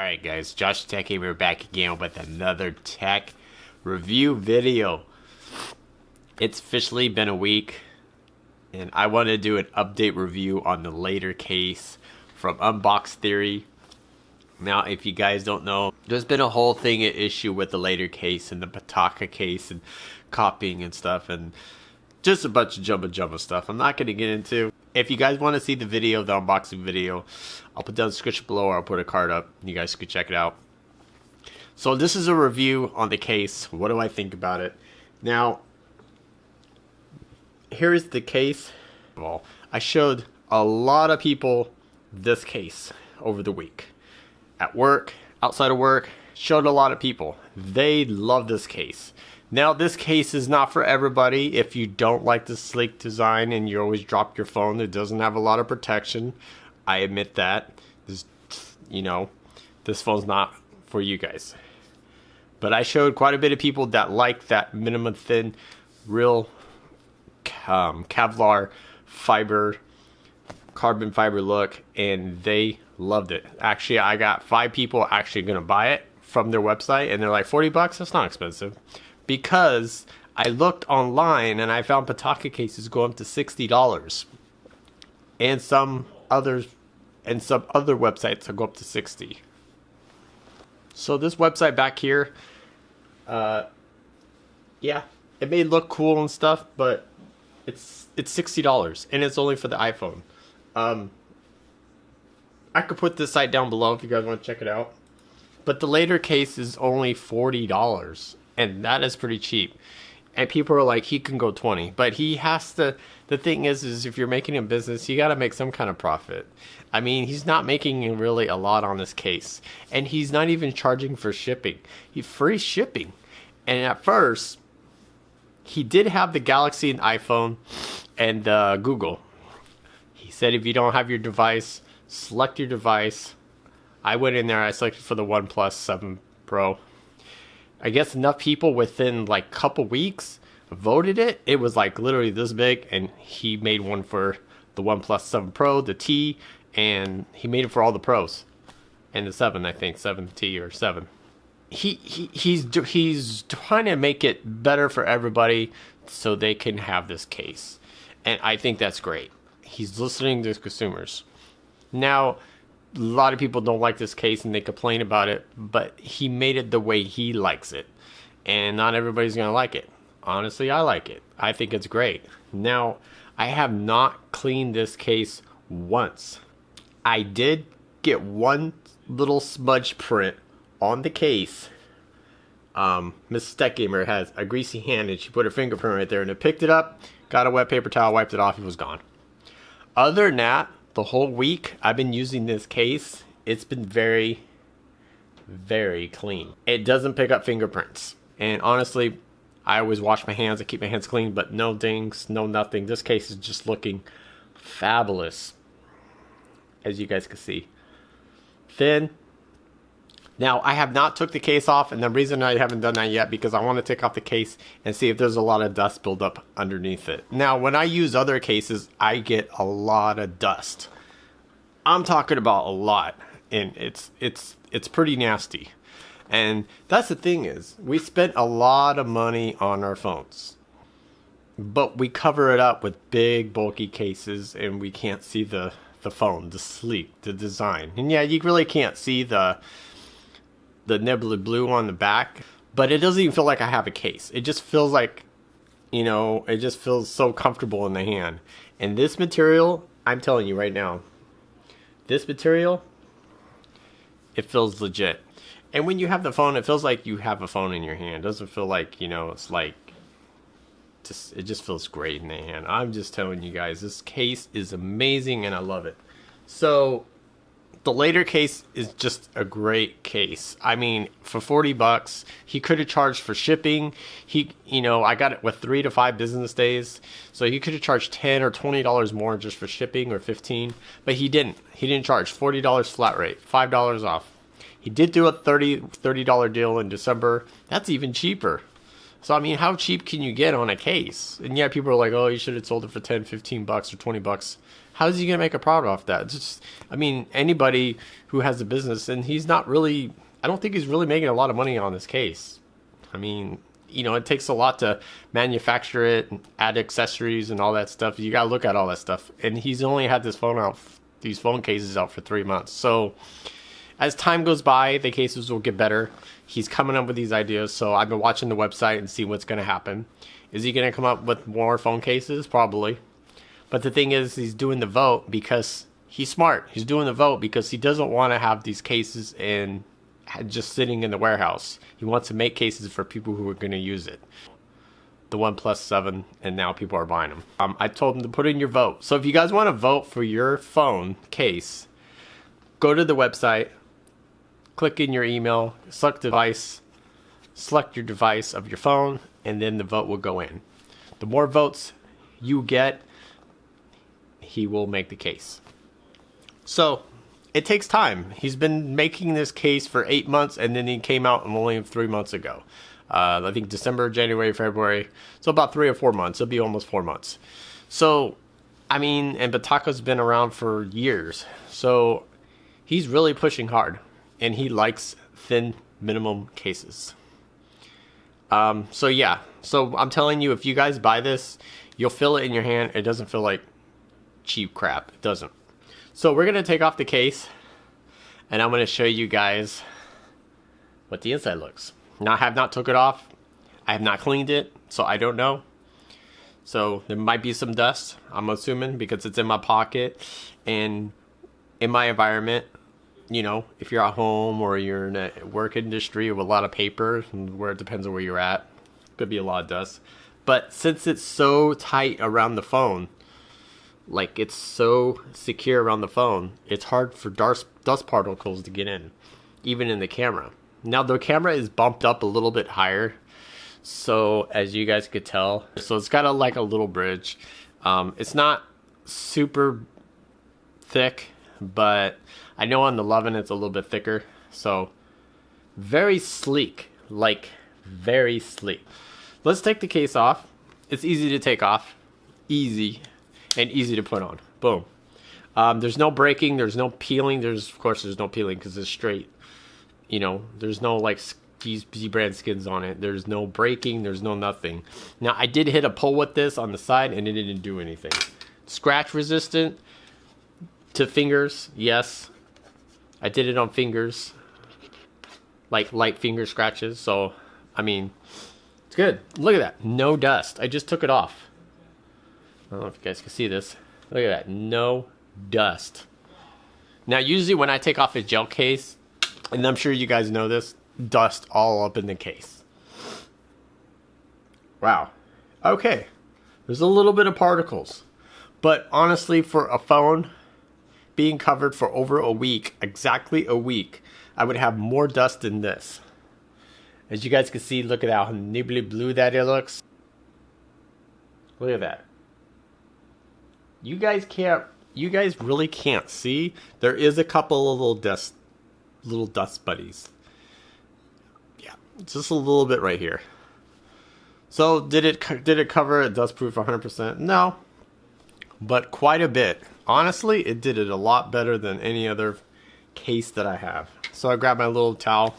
Alright guys, Josh Techgamer back again with another tech review video. It's officially been a week and I want to do an update review on the Latercase from Unbox Theory. Now if you guys don't know, there's been a whole issue with the Latercase and the Pataka case and copying and stuff and just a bunch of jumbo stuff I'm not going to get into. If you guys want to see the video, the unboxing video, I'll put down the description below or I'll put a card up. You guys can check it out. So this is a review on the case. What do I think about it? Now, here is the case. Well, I showed a lot of people this case over the week. At work, outside of work, showed a lot of people. They love this case. Now this case is not for everybody. If you don't like the sleek design and you always drop your phone, it doesn't have a lot of protection. I admit that. This phone's not for you guys. But I showed quite a bit of people that like that minimum thin, real Kevlar fiber, carbon fiber look, and they loved it. Actually, I got 5 people actually gonna buy it from their website, and they're like, $40? That's not expensive. Because I looked online and I found Pataka cases go up to $60, and some other websites go up to $60. So this website back here, yeah, it may look cool and stuff, but it's $60 and it's only for the iPhone. I could put this site down below if you guys want to check it out. But the Latercase is only $40. And that is pretty cheap. And people are like, he can go 20. But he has to, the thing is if you're making a business, you got to make some kind of profit. I mean, he's not making really a lot on this case. And he's not even charging for shipping. He's free shipping. And at first, he did have the Galaxy and iPhone and Google. He said if you don't have your device, select your device. I went in there, I selected for the OnePlus 7 Pro. I guess enough people within like a couple weeks voted it. It was like literally this big, and he made one for the OnePlus 7 Pro, the T, and he made it for all the Pros. And the 7, I think, 7T or 7. He's trying to make it better for everybody so they can have this case. And I think that's great. He's listening to consumers. Now, a lot of people don't like this case and they complain about it, but he made it the way he likes it. And not everybody's going to like it. Honestly, I like it. I think it's great. Now, I have not cleaned this case once. I did get one little smudge print on the case. Mrs. Techgamer has a greasy hand and she put her fingerprint right there and it picked it up, got a wet paper towel, wiped it off, it was gone. Other than that, the whole week I've been using this case, it's been very, very clean. It doesn't pick up fingerprints. And honestly, I always wash my hands. I keep my hands clean, but no dings, no nothing. This case is just looking fabulous, as you guys can see. Thin. Now, I have not took the case off, and the reason I haven't done that yet because I want to take off the case and see if there's a lot of dust buildup underneath it. Now, when I use other cases, I get a lot of dust. I'm talking about a lot, and it's pretty nasty. And that's the thing is, we spent a lot of money on our phones, but we cover it up with big, bulky cases, and we can't see the phone, the sleek, the design. And yeah, you really can't see the nibbler blue on the back, but it doesn't even feel like I have a case. It just feels like, it just feels so comfortable in the hand. And this material, I'm telling you right now, this material, it feels legit. And when you have the phone, it feels like you have a phone in your hand. It doesn't feel like, it's like, it just feels great in the hand. I'm just telling you guys, this case is amazing and I love it. So the Latercase is just a great case. I mean, for $40, he could have charged for shipping. I got it with 3 to 5 business days. So he could have charged $10 or $20 more just for shipping, or $15, but he didn't. He didn't charge $40 flat rate, $5 off. He did do a $30 deal in December. That's even cheaper. So, I mean, how cheap can you get on a case? And yeah, people are like, oh, you should have sold it for 10, 15 bucks or 20 bucks. How's he going to make a profit off that? It's just, I mean, anybody who has a business, and he's not really, I don't think he's really making a lot of money on this case. I mean, you know, it takes a lot to manufacture it and add accessories and all that stuff. You got to look at all that stuff. And he's only had this phone out, these phone cases out for 3 months. So as time goes by, the cases will get better. He's coming up with these ideas. So I've been watching the website and see what's going to happen. Is he going to come up with more phone cases? Probably. But the thing is, he's doing the vote because he's smart. He's doing the vote because he doesn't want to have these cases in just sitting in the warehouse. He wants to make cases for people who are going to use it. The OnePlus 7, and now people are buying them. I told him to put in your vote. So if you guys want to vote for your phone case, go to the website, click in your email, select device, select your device of your phone, and then the vote will go in. The more votes you get, he will make the case. So it takes time. He's been making this case for 8 months, and then he came out only 3 months ago. I think December, January, February. So about 3 or 4 months. It'll be almost 4 months. So, I mean, and Bataka's been around for years. So he's really pushing hard, and he likes thin minimum cases. So yeah. So I'm telling you, if you guys buy this, you'll feel it in your hand. It doesn't feel like cheap crap. It doesn't. So we're going to take off the case, and I'm going to show you guys what the inside looks. Now, I have not took it off. I have not cleaned it, so I don't know. So there might be some dust, I'm assuming, because it's in my pocket and in my environment. You know, if you're at home or you're in a work industry with a lot of paper, where it depends on where you're at, could be a lot of dust. But since it's so tight around the phone, like it's so secure around the phone, it's hard for dust particles to get in, even in the camera. Now the camera is bumped up a little bit higher, so as you guys could tell, so it's got like a little bridge. It's not super thick, but I know on the 11 it's a little bit thicker. So very sleek, like very sleek. Let's take the case off. It's easy to take off, easy. And easy to put on. Boom. There's no breaking. There's no peeling. Of course, there's no peeling because it's straight. You know, there's no like Z-brand skins on it. There's no breaking. There's no nothing. Now, I did hit a pull with this on the side, and it didn't do anything. Scratch resistant to fingers. Yes, I did it on fingers, like light finger scratches. So, I mean, it's good. Look at that. No dust. I just took it off. I don't know if you guys can see this. Look at that. No dust. Now, usually when I take off a gel case, and I'm sure you guys know this, dust all up in the case. Wow. Okay. There's a little bit of particles. But honestly, for a phone being covered for over a week, exactly a week, I would have more dust than this. As you guys can see, look at how nibbly blue that it looks. Look at that. You guys really can't see. There is a couple of little dust buddies. Yeah, just a little bit right here. So did it cover it dust proof 100%? No, but quite a bit. Honestly, it did it a lot better than any other case that I have. So I grabbed my little towel.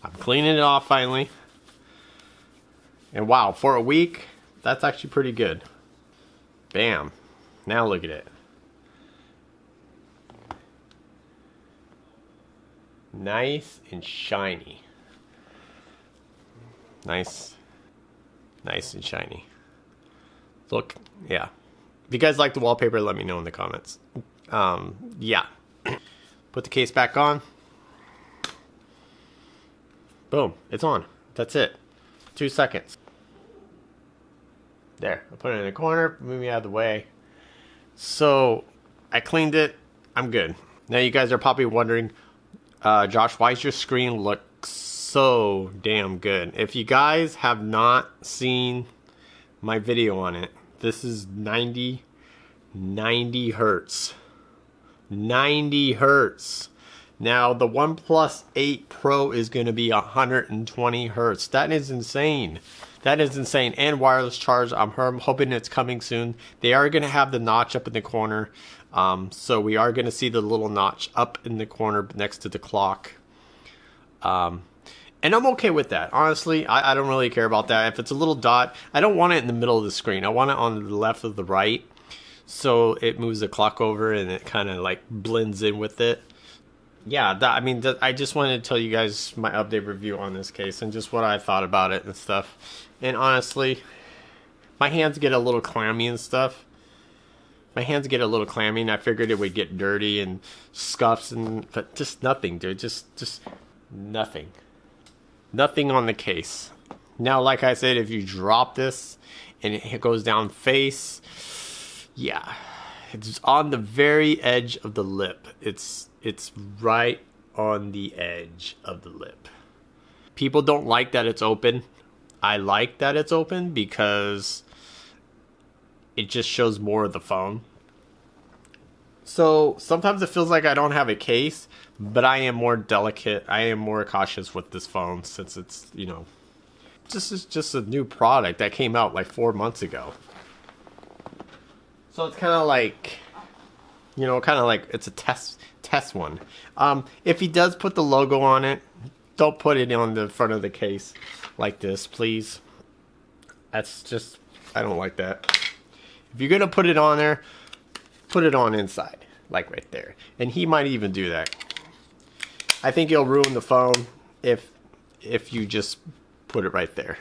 I'm cleaning it off finally. And wow, for a week, that's actually pretty good. Bam. Now look at it. Nice and shiny. Nice and shiny. Look, yeah. If you guys like the wallpaper, let me know in the comments. Yeah. Put the case back on. Boom, it's on. That's it. 2 seconds. There, I put it in the corner, move me out of the way. So, I cleaned it. I'm good. Now you guys are probably wondering, Josh, why does your screen look so damn good? If you guys have not seen my video on it, this is 90 hertz. 90 hertz. Now the OnePlus 8 Pro is going to be 120 hertz. That is insane. That is insane. And wireless charge. I'm hoping it's coming soon. They are going to have the notch up in the corner. So we are going to see the little notch up in the corner next to the clock. And I'm okay with that. Honestly, I don't really care about that. If it's a little dot, I don't want it in the middle of the screen. I want it on the left of the right. So it moves the clock over and it kind of like blends in with it. Yeah, I just wanted to tell you guys my update review on this case and just what I thought about it and stuff. And honestly, my hands get a little clammy and stuff. My hands get a little clammy, and I figured it would get dirty and scuffs, but just nothing, dude. Just nothing. Nothing on the case. Now, like I said, if you drop this and it goes down face, yeah, it's on the very edge of the lip. It's right on the edge of the lip. People don't like that it's open. I like that it's open because it just shows more of the phone. So sometimes it feels like I don't have a case, but I am more delicate. I am more cautious with this phone since it's, this is just a new product that came out like 4 months ago. So it's kind of like, it's a test one. If he does put the logo on it, don't put it on the front of the case like this, please. That's just, I don't like that. If you're going to put it on there, put it on inside, like right there. And he might even do that. I think it'll ruin the phone if you just put it right there.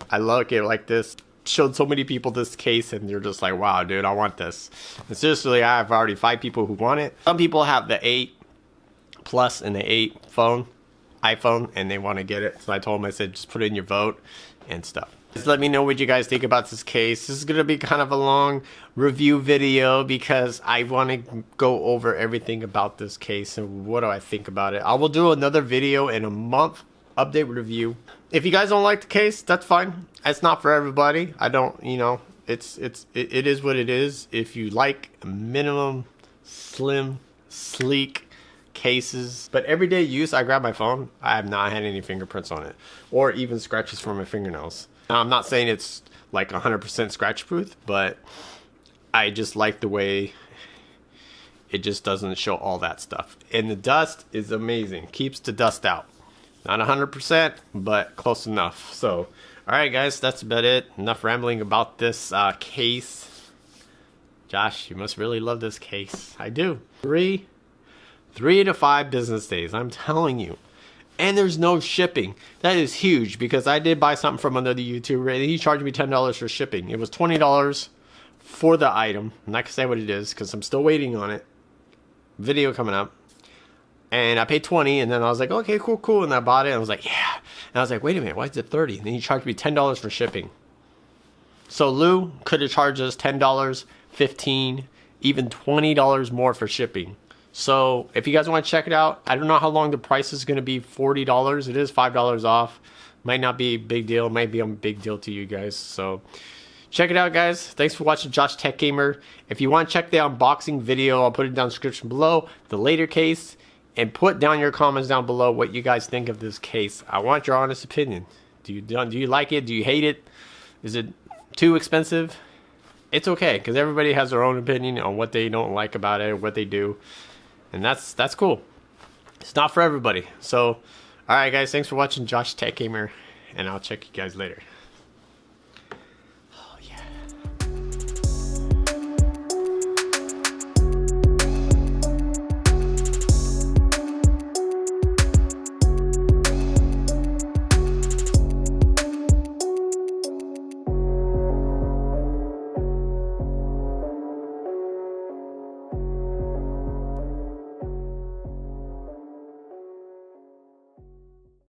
I like it like this. Showed so many people this case and they're just like, wow, dude, I want this. And seriously, I have already 5 people who want it. Some people have the 8 Plus and the 8 iPhone, and they want to get it. So I told them, I said, just put in your vote and stuff. Just let me know what you guys think about this case. This is going to be kind of a long review video because I want to go over everything about this case and what do I think about it. I will do another video in a month, update review. If you guys don't like the case, that's fine. It's not for everybody. I don't, it is what it is. If you like minimum, slim, sleek cases, but everyday use, I grab my phone. I have not had any fingerprints on it or even scratches from my fingernails. Now, I'm not saying it's like 100% scratch proof, but I just like the way it just doesn't show all that stuff. And the dust is amazing. Keeps the dust out. Not 100%, but close enough. So, alright guys, that's about it. Enough rambling about this case. Josh, you must really love this case. I do. 3 to 5 business days, I'm telling you. And there's no shipping. That is huge because I did buy something from another YouTuber and he charged me $10 for shipping. It was $20 for the item. I'm not gonna say what it is because I'm still waiting on it. Video coming up. And I paid $20 and then I was like, okay, cool. And I bought it and I was like, yeah. And I was like, wait a minute, why is it $30? And then he charged me $10 for shipping. So Lou could have charged us $10, $15, even $20 more for shipping. So if you guys want to check it out, I don't know how long the price is going to be. $40. It is $5 off. Might not be a big deal. It might be a big deal to you guys. So check it out, guys. Thanks for watching Josh Techgamer. If you want to check the unboxing video, I'll put it down in the description below. The Latercase. And put down your comments down below what you guys think of this case. I want your honest opinion. Do you like it? Do you hate it? Is it too expensive? It's okay, because everybody has their own opinion on what they don't like about it, or what they do. And that's cool. It's not for everybody. So, alright guys, thanks for watching Josh Techgamer, and I'll check you guys later.